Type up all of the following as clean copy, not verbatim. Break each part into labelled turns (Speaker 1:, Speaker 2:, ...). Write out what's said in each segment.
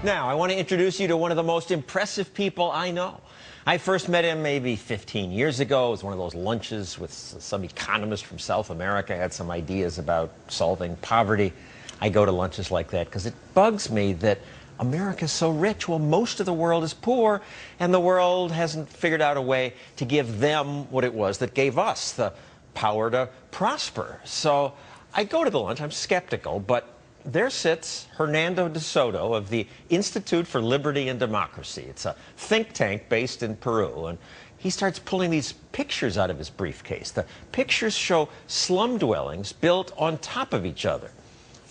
Speaker 1: Now, I want to introduce you to one of the most impressive people I know. I first met him maybe 15 years ago. It was one of those lunches with some economist from South America, had some ideas about solving poverty. I go to lunches like that because it bugs me that America's so rich. Well, most of the world is poor, and the world hasn't figured out a way to give them what it was that gave us the power to prosper. So I go to the lunch. I'm skeptical, but there sits Hernando de Soto of the Institute for Liberty and Democracy. It's a think tank based in Peru, and he starts pulling these pictures out of his briefcase. The pictures show slum dwellings built on top of each other,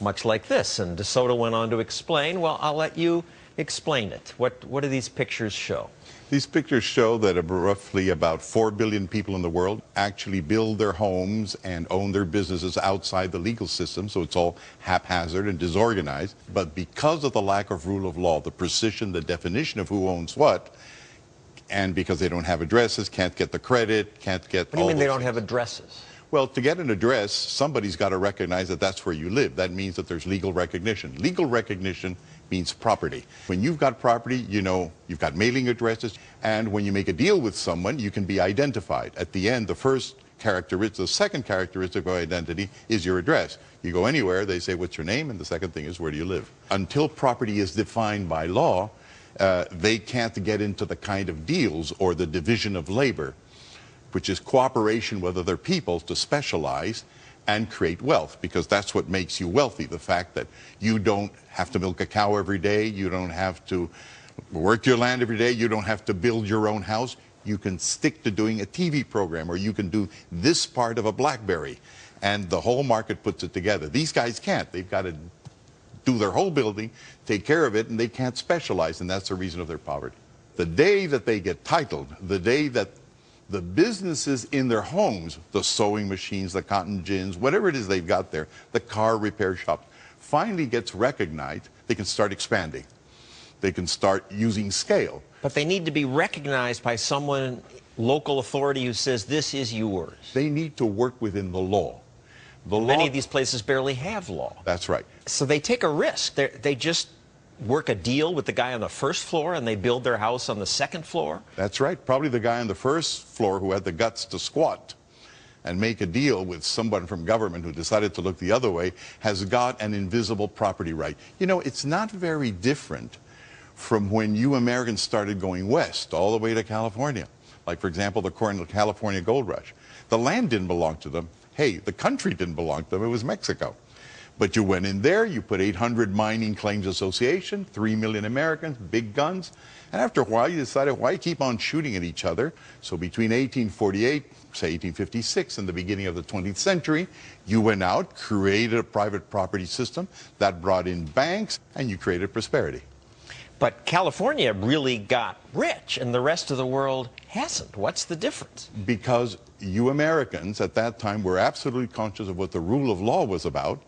Speaker 1: much like this. And de Soto went on to explain, well, I'll let you explain it. What do these pictures show?
Speaker 2: These pictures show that roughly about 4 billion people in the world actually build their homes and own their businesses outside the legal system, so it's all haphazard and disorganized. But because of the lack of rule of law, the precision, the definition of who owns what, and because they don't have addresses, can't get the credit, can't get
Speaker 1: What do you mean they don't have addresses?
Speaker 2: Well, to get an address, somebody's got to recognize that that's where you live. That means that there's legal recognition. Legal recognition means property. When you've got property, you know you've got mailing addresses, and when you make a deal with someone, you can be identified. At the end, the second characteristic of identity is your address. You go anywhere, they say, what's your name? And the second thing is, where do you live? Until property is defined by law, they can't get into the kind of deals or the division of labor, which is cooperation with other people to specialize and create wealth, because that's what makes you wealthy. The fact that you don't have to milk a cow every day, you don't have to work your land every day, you don't have to build your own house. You can stick to doing a TV program, or you can do this part of a BlackBerry, and the whole market puts it together. These guys can't. They've got to do their whole building, take care of it, and they can't specialize, and that's the reason of their poverty. The day that they get titled, the day that the businesses in their homes, the sewing machines, the cotton gins, whatever it is they've got there, the car repair shop, finally gets recognized, they can start expanding. They can start using scale.
Speaker 1: But they need to be recognized by someone, local authority, who says this is yours.
Speaker 2: They need to work within the law.
Speaker 1: Many of these places barely have law.
Speaker 2: That's right.
Speaker 1: So they take a risk. They just work a deal with the guy on the first floor and they build their house on the second floor?
Speaker 2: That's right. Probably the guy on the first floor who had the guts to squat and make a deal with someone from government who decided to look the other way has got an invisible property right. You know, it's not very different from when you Americans started going west all the way to California. Like, for example, the California Gold Rush. The land didn't belong to them. Hey, the country didn't belong to them. It was Mexico. But you went in there, you put 800 Mining Claims Association, 3 million Americans, big guns, and after a while you decided, why keep on shooting at each other? So between 1848, say 1856, and the beginning of the 20th century, you went out, created a private property system that brought in banks, and you created prosperity.
Speaker 1: But California really got rich, and the rest of the world hasn't. What's the difference?
Speaker 2: Because you Americans at that time were absolutely conscious of what the rule of law was about,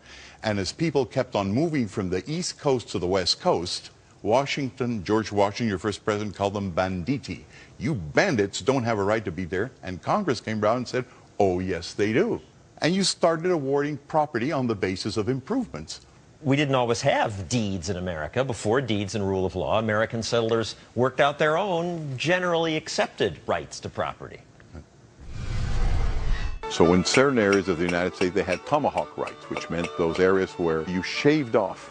Speaker 2: and as people kept on moving from the East Coast to the West Coast, Washington, George Washington, your first president, called them banditti. You bandits don't have a right to be there. And Congress came around and said, oh, yes, they do. And you started awarding property on the basis of improvements.
Speaker 1: We didn't always have deeds in America. Before deeds and rule of law, American settlers worked out their own generally accepted rights to property.
Speaker 2: So in certain areas of the United States, they had tomahawk rights, which meant those areas where you shaved off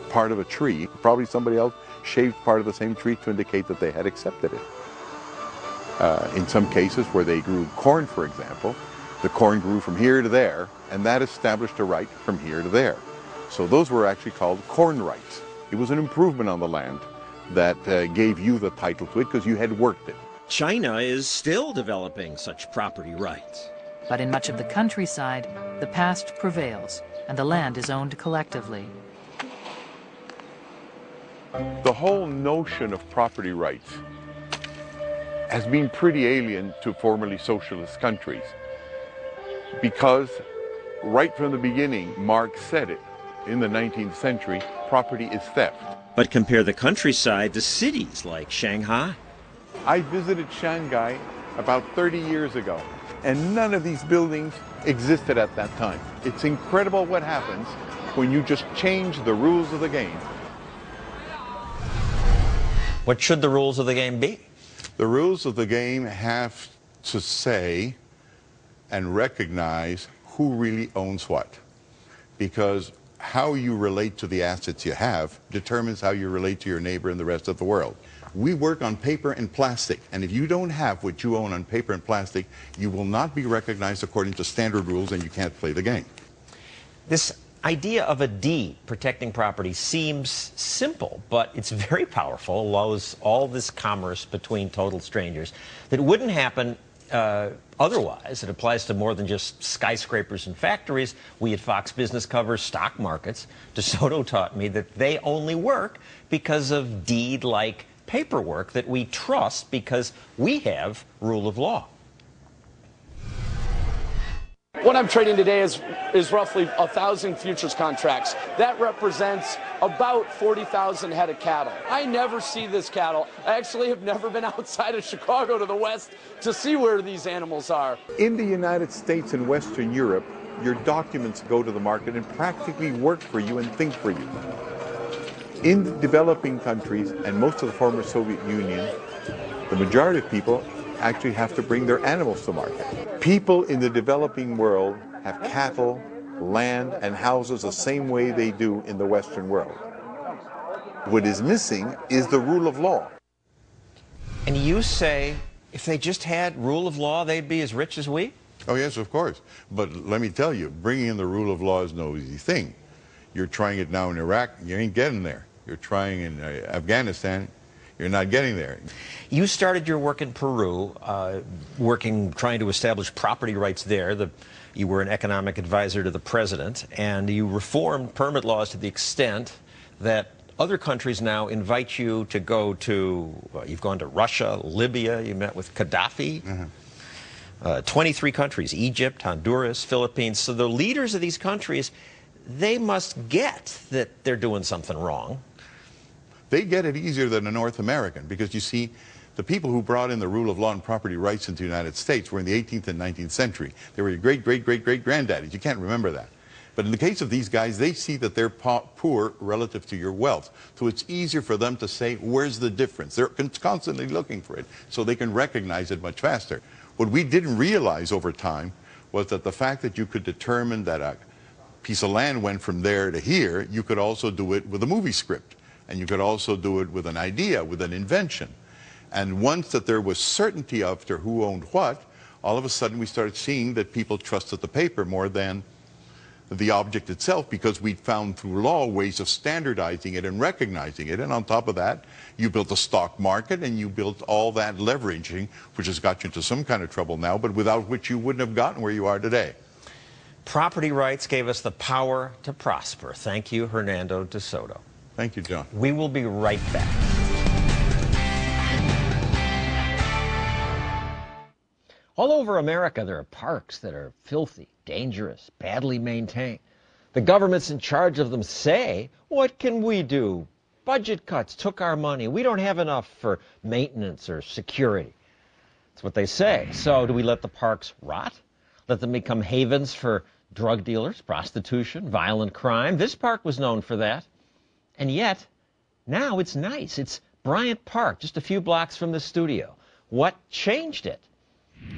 Speaker 2: part of a tree. Probably somebody else shaved part of the same tree to indicate that they had accepted it. In some cases where they grew corn, for example, the corn grew from here to there, and that established a right from here to there. So those were actually called corn rights. It was an improvement on the land that gave you the title to it because you had worked it.
Speaker 1: China is still developing such property rights.
Speaker 3: But in much of the countryside, the past prevails, and the land is owned collectively.
Speaker 2: The whole notion of property rights has been pretty alien to formerly socialist countries because right from the beginning, Marx said it. In the 19th century, property is theft.
Speaker 1: But compare the countryside to cities like Shanghai.
Speaker 2: I visited Shanghai about 30 years ago, and none of these buildings existed at that time. It's incredible what happens when you just change the rules of the game.
Speaker 1: What should the rules of the game be?
Speaker 2: The rules of the game have to say and recognize who really owns what. Because how you relate to the assets you have determines how you relate to your neighbor and the rest of the world. We work on paper and plastic, and if you don't have what you own on paper and plastic, you will not be recognized according to standard rules and you can't play the game.
Speaker 1: This idea of a deed protecting property seems simple, but it's very powerful. It allows all this commerce between total strangers that wouldn't happen otherwise. It applies to more than just skyscrapers and factories. We at Fox Business cover stock markets. DeSoto taught me that they only work because of deed-like paperwork that we trust because we have rule of law.
Speaker 4: What I'm trading today is roughly 1,000 futures contracts. That represents about 40,000 head of cattle. I never see this cattle. I actually have never been outside of Chicago to the west to see where these animals are.
Speaker 5: In the United States and Western Europe, your documents go to the market and practically work for you and think for you. In the developing countries and most of the former Soviet Union, the majority of people actually have to bring their animals to market. People in the developing world have cattle, land, and houses the same way they do in the Western world. What is missing is the rule of law.
Speaker 1: And you say if they just had rule of law, they'd be as rich as we?
Speaker 2: Oh, yes, of course. But let me tell you, bringing in the rule of law is no easy thing. You're trying it now in Iraq, you ain't getting there. You're trying in Afghanistan, you're not getting there.
Speaker 1: You started your work in Peru, trying to establish property rights there. You were an economic advisor to the president, and you reformed permit laws to the extent that other countries now invite you to go to, you've gone to Russia, Libya, you met with Gaddafi. 23 countries, Egypt, Honduras, Philippines. So the leaders of these countries, they must get that they're doing something wrong.
Speaker 2: They get it easier than a North American because, you see, the people who brought in the rule of law and property rights into the United States were in the 18th and 19th century. They were your great-great-great-great-granddaddies. You can't remember that. But in the case of these guys, they see that they're poor relative to your wealth. So it's easier for them to say, where's the difference? They're constantly looking for it so they can recognize it much faster. What we didn't realize over time was that the fact that you could determine that a piece of land went from there to here, you could also do it with a movie script. And you could also do it with an idea, with an invention. And once that there was certainty after who owned what, all of a sudden we started seeing that people trusted the paper more than the object itself because we'd found through law ways of standardizing it and recognizing it. And on top of that, you built a stock market and you built all that leveraging, which has got you into some kind of trouble now, but without which you wouldn't have gotten where you are today.
Speaker 1: Property rights gave us the power to prosper. Thank you, Hernando DeSoto.
Speaker 2: Thank you, John.
Speaker 1: We will be right back. All over America, there are parks that are filthy, dangerous, badly maintained. The governments in charge of them say, what can we do? Budget cuts took our money. We don't have enough for maintenance or security. That's what they say. So do we let the parks rot? Let them become havens for drug dealers, prostitution, violent crime? This park was known for that. And yet, now it's nice. It's Bryant Park, just a few blocks from the studio. What changed it?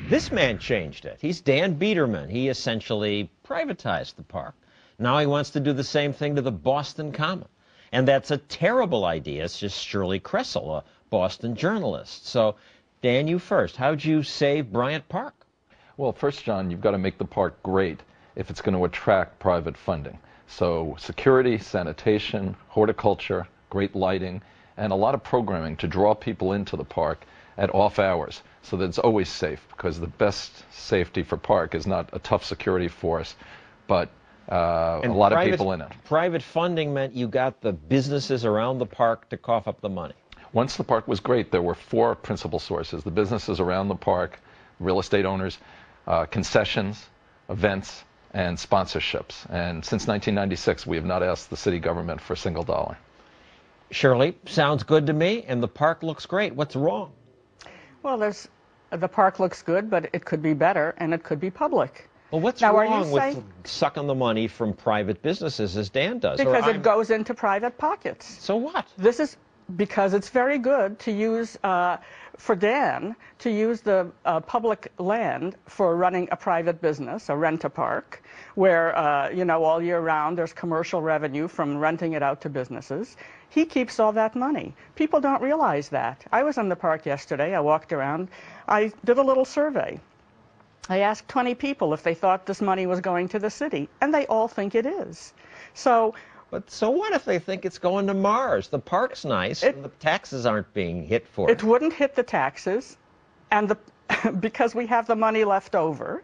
Speaker 1: This man changed it. He's Dan Biederman. He essentially privatized the park. Now he wants to do the same thing to the Boston Common. And that's a terrible idea. It's just Shirley Kressel, a Boston journalist. So, Dan, you first. How'd you save Bryant Park?
Speaker 6: Well, first, John, you've got to make the park great if it's going to attract private funding. So security, sanitation, horticulture, great lighting, and a lot of programming to draw people into the park at off hours so that it's always safe, because the best safety for park is not a tough security force, but a lot of people in it.
Speaker 1: Private funding meant you got the businesses around the park to cough up the money.
Speaker 6: Once the park was great, there were four principal sources: the businesses around the park, real estate owners, concessions, events, and sponsorships. And since 1996, we have not asked the city government for a single dollar.
Speaker 1: Shirley, sounds good to me, and the park looks great. What's wrong?
Speaker 7: Well, the park looks good, but it could be better, and it could be public.
Speaker 1: Well, what's
Speaker 7: now,
Speaker 1: wrong with sucking the money from private businesses, as Dan does?
Speaker 7: Because it goes into private pockets.
Speaker 1: So what?
Speaker 7: This is because it's very good to use, for Dan, to use the public land for running a private business, a rent-a-park, where, you know, all year round there's commercial revenue from renting it out to businesses. He keeps all that money. People don't realize that. I was in the park yesterday. I walked around. I did a little survey. I asked 20 people if they thought this money was going to the city, and they all think it is. So,
Speaker 1: But so what if they think it's going to Mars? The park's nice, and the taxes aren't being hit for it.
Speaker 7: it wouldn't hit the taxes, and the because we have the money left over,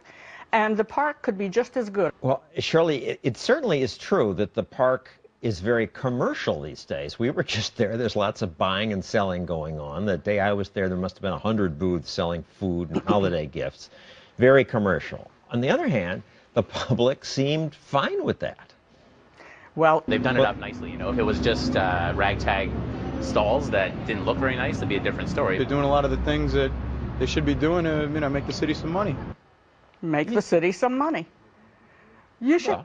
Speaker 7: and the park could be just as good.
Speaker 1: Well, Shirley, it certainly is true that the park is very commercial these days. We were just there. There's lots of buying and selling going on. The day I was there must have been 100 booths selling food and holiday gifts. Very commercial. On the other hand, the public seemed fine with that.
Speaker 7: Well,
Speaker 8: They've done it up nicely. You know, if it was just ragtag stalls that didn't look very nice, it'd be a different story.
Speaker 9: They're doing a lot of the things that they should be doing to, you know, make the city some money.
Speaker 7: make the city some money. You should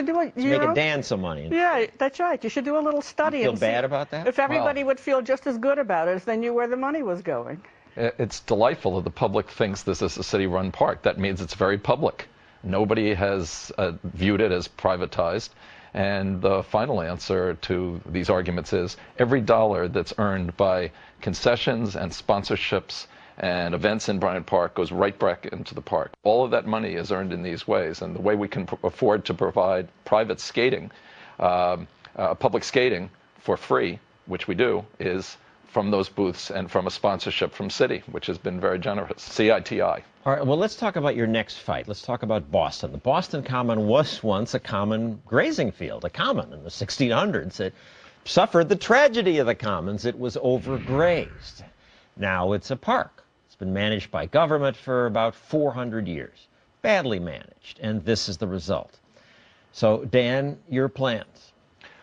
Speaker 7: do a
Speaker 1: Making Dan some money.
Speaker 7: Yeah, that's right. You should do a little study.
Speaker 1: You feel
Speaker 7: and
Speaker 1: bad
Speaker 7: see
Speaker 1: about that?
Speaker 7: If everybody
Speaker 6: Well,
Speaker 7: would feel just as good about it as they knew where the money was going.
Speaker 6: It's delightful that the public thinks this is a city-run park. That means it's very public. Nobody has viewed it as privatized. And the final answer to these arguments is every dollar that's earned by concessions and sponsorships and events in Bryant Park goes right back into the park. All of that money is earned in these ways. And the way we can afford to provide private skating, public skating for free, which we do, is from those booths and from a sponsorship from Citi, which has been very generous. CITI.
Speaker 1: All right, well, let's talk about your next fight. Let's talk about Boston. The Boston Common was once a common grazing field, a common in the 1600s. It suffered the tragedy of the commons. It was overgrazed. Now it's a park. It's been managed by government for about 400 years. Badly managed, and this is the result. So, Dan, your plans?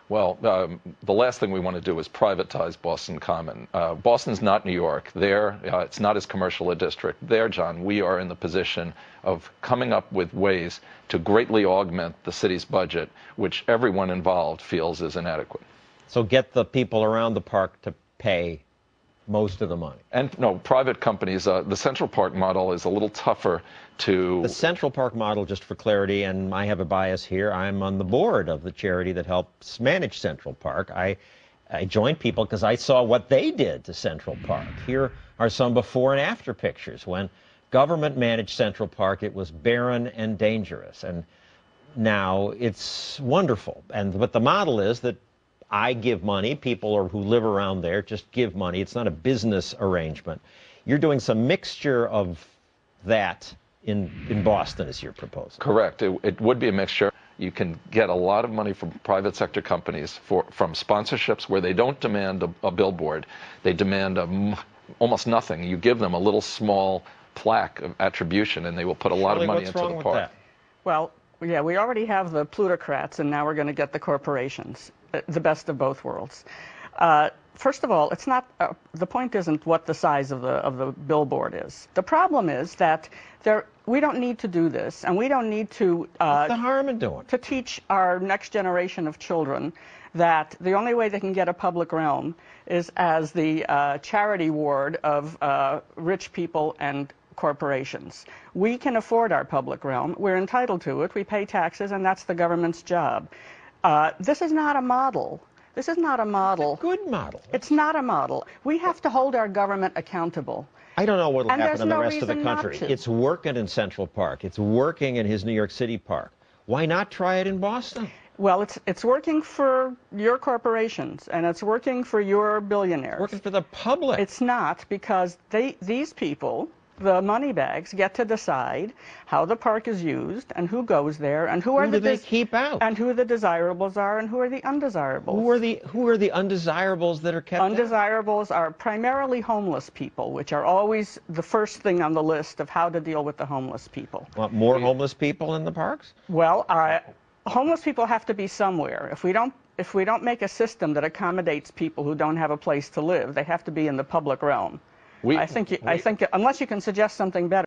Speaker 6: Well, the last thing we want to do is privatize Boston Common. Boston's not New York. There, it's not as commercial a district. There, John, we are in the position of coming up with ways to greatly augment the city's budget, which everyone involved feels is inadequate.
Speaker 1: So get the people around the park to pay most of the money.
Speaker 6: And no, private companies, the Central Park model is a little tougher to...
Speaker 1: The Central Park model, just for clarity, and I have a bias here, I'm on the board of the charity that helps manage Central Park. I joined people because I saw what they did to Central Park. Here are some before and after pictures. When government managed Central Park, it was barren and dangerous. And now it's wonderful. But the model is that I give money, people who live around there just give money. It's not a business arrangement. You're doing some mixture of that in Boston, as you're proposing.
Speaker 6: Correct. It would be a mixture. You can get a lot of money from private sector companies from sponsorships where they don't demand a billboard. They demand almost nothing. You give them a little small plaque of attribution, and they will put a lot of money into the park.
Speaker 1: That?
Speaker 7: Well, yeah, we already have the plutocrats, and now we're going to get the corporations, the best of both worlds. First of all, it's not. The point isn't what the size of the billboard is. The problem is that we don't need to do this, and we don't need to.
Speaker 1: What's the harm in doing it?
Speaker 7: To teach our next generation of children that the only way they can get a public realm is as the charity ward of rich people and corporations. We can afford our public realm. We're entitled to it. We pay taxes, and that's the government's job. This is not a model. This is not a model.
Speaker 1: It's a good model.
Speaker 7: It's not a model. We have to hold our government accountable.
Speaker 1: I don't know what will
Speaker 7: And
Speaker 1: happen
Speaker 7: there's
Speaker 1: in the
Speaker 7: no
Speaker 1: rest of the
Speaker 7: reason not
Speaker 1: country.
Speaker 7: to.
Speaker 1: It's working in Central Park. It's working in his New York City park. Why not try it in Boston?
Speaker 7: Well, it's working for your corporations, and it's working for your billionaires.
Speaker 1: Working for the public.
Speaker 7: It's not, because these people, the money bags, get to decide how the park is used and who goes there and who
Speaker 1: do they keep out?
Speaker 7: and who the desirables are and who are the undesirables.
Speaker 1: Who are the undesirables that are kept out?
Speaker 7: Undesirables are primarily homeless people, which are always the first thing on the list of how to deal with the homeless people.
Speaker 1: Want more homeless people in the parks?
Speaker 7: Well, homeless people have to be somewhere. If we don't make a system that accommodates people who don't have a place to live, they have to be in the public realm. I think unless you can suggest something better.